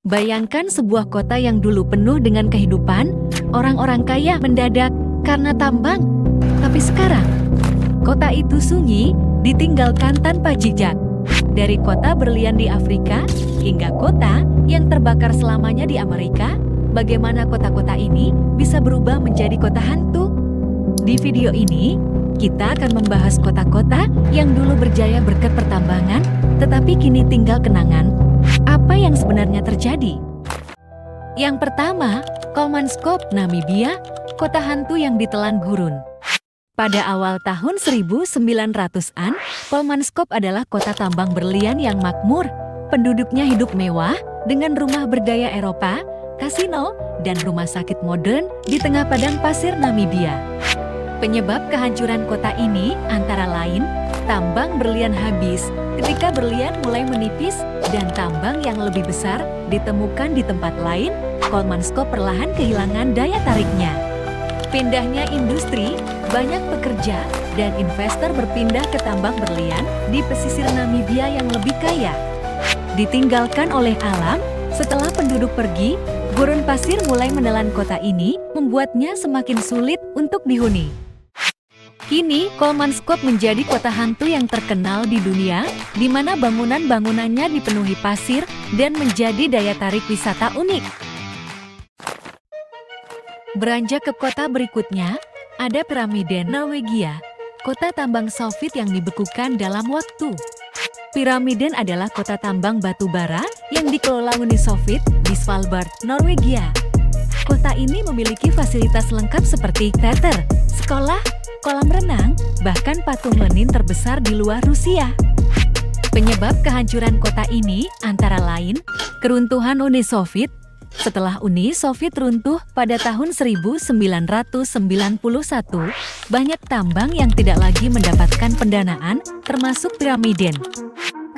Bayangkan sebuah kota yang dulu penuh dengan kehidupan, orang-orang kaya mendadak karena tambang. Tapi sekarang, kota itu sunyi, ditinggalkan tanpa jejak. Dari kota berlian di Afrika, hingga kota yang terbakar selamanya di Amerika, bagaimana kota-kota ini bisa berubah menjadi kota hantu? Di video ini, kita akan membahas kota-kota yang dulu berjaya berkat pertambangan, tetapi kini tinggal kenangan. Apa yang sebenarnya terjadi? Yang pertama, Kolmanskop, Namibia, kota hantu yang ditelan gurun. Pada awal tahun 1900-an, Kolmanskop adalah kota tambang berlian yang makmur. Penduduknya hidup mewah dengan rumah bergaya Eropa, kasino, dan rumah sakit modern di tengah padang pasir Namibia. Penyebab kehancuran kota ini antara lain, tambang berlian habis ketika berlian mulai menipis dan tambang yang lebih besar ditemukan di tempat lain. Kolmanskop perlahan kehilangan daya tariknya. Pindahnya industri, banyak pekerja dan investor berpindah ke tambang berlian di pesisir Namibia yang lebih kaya. Ditinggalkan oleh alam, setelah penduduk pergi, gurun pasir mulai menelan kota ini, membuatnya semakin sulit untuk dihuni. Kini, Kolmanskop menjadi kota hantu yang terkenal di dunia, di mana bangunan-bangunannya dipenuhi pasir dan menjadi daya tarik wisata unik. Beranjak ke kota berikutnya, ada Piramiden, Norwegia, kota tambang Soviet yang dibekukan dalam waktu. Piramiden adalah kota tambang batu bara yang dikelola Uni Soviet di Svalbard, Norwegia. Kota ini memiliki fasilitas lengkap seperti teater, sekolah, kolam renang, bahkan patung Lenin terbesar di luar Rusia. Penyebab kehancuran kota ini antara lain, keruntuhan Uni Soviet. Setelah Uni Soviet runtuh pada tahun 1991, banyak tambang yang tidak lagi mendapatkan pendanaan, termasuk Piramiden.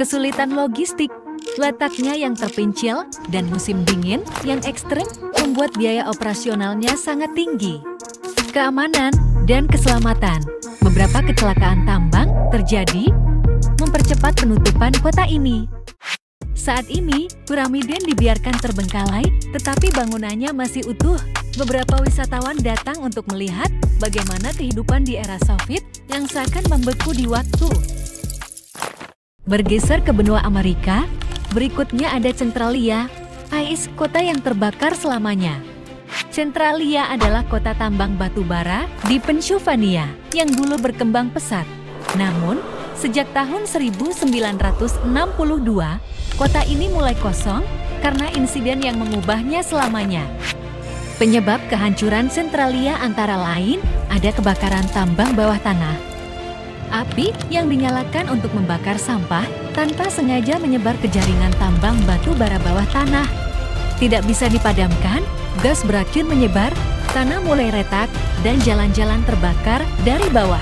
Kesulitan logistik, letaknya yang terpencil, dan musim dingin yang ekstrem membuat biaya operasionalnya sangat tinggi. Keamanan dan keselamatan, beberapa kecelakaan tambang terjadi, mempercepat penutupan kota ini. Saat ini, Piramiden dibiarkan terbengkalai, tetapi bangunannya masih utuh. Beberapa wisatawan datang untuk melihat bagaimana kehidupan di era Soviet yang seakan membeku di waktu. Bergeser ke benua Amerika, berikutnya ada Centralia, AIS, kota yang terbakar selamanya. Centralia adalah kota tambang batu bara di Pennsylvania yang dulu berkembang pesat. Namun, sejak tahun 1962, kota ini mulai kosong karena insiden yang mengubahnya selamanya. Penyebab kehancuran Centralia antara lain ada kebakaran tambang bawah tanah. Api yang dinyalakan untuk membakar sampah tanpa sengaja menyebar ke jaringan tambang batu bara bawah tanah. Tidak bisa dipadamkan, gas beracun menyebar, tanah mulai retak, dan jalan-jalan terbakar dari bawah.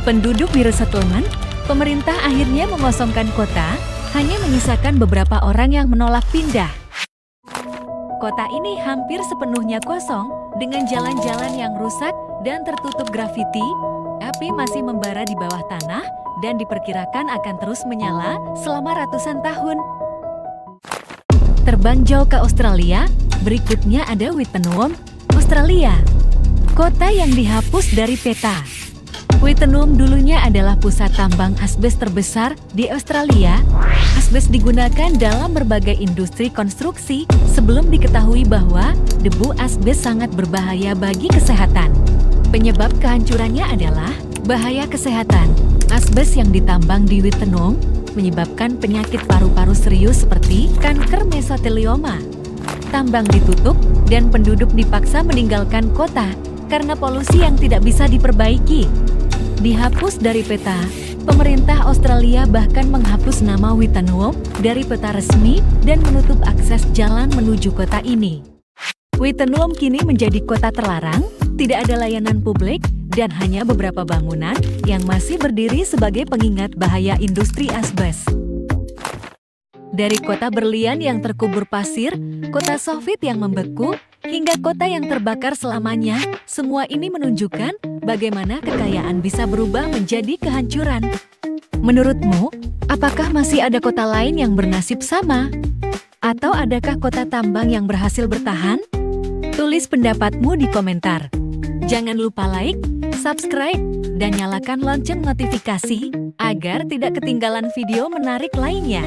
Penduduk di resettlement, pemerintah akhirnya mengosongkan kota, hanya menyisakan beberapa orang yang menolak pindah. Kota ini hampir sepenuhnya kosong, dengan jalan-jalan yang rusak dan tertutup grafiti. Api masih membara di bawah tanah, dan diperkirakan akan terus menyala selama ratusan tahun. Terbang jauh ke Australia, berikutnya ada Wittenoom, Australia. Kota yang dihapus dari peta. Wittenoom dulunya adalah pusat tambang asbes terbesar di Australia. Asbes digunakan dalam berbagai industri konstruksi sebelum diketahui bahwa debu asbes sangat berbahaya bagi kesehatan. Penyebab kehancurannya adalah bahaya kesehatan. Asbes yang ditambang di Wittenoom menyebabkan penyakit paru-paru serius seperti kanker mesotelioma. Tambang ditutup dan penduduk dipaksa meninggalkan kota karena polusi yang tidak bisa diperbaiki. Dihapus dari peta, pemerintah Australia bahkan menghapus nama Wittenoom dari peta resmi dan menutup akses jalan menuju kota ini. Wittenoom kini menjadi kota terlarang, tidak ada layanan publik, dan hanya beberapa bangunan yang masih berdiri sebagai pengingat bahaya industri asbes. Dari kota berlian yang terkubur pasir, kota Soviet yang membeku, hingga kota yang terbakar selamanya, semua ini menunjukkan bagaimana kekayaan bisa berubah menjadi kehancuran. Menurutmu, apakah masih ada kota lain yang bernasib sama? Atau adakah kota tambang yang berhasil bertahan? Tulis pendapatmu di komentar. Jangan lupa like, subscribe, dan nyalakan lonceng notifikasi agar tidak ketinggalan video menarik lainnya.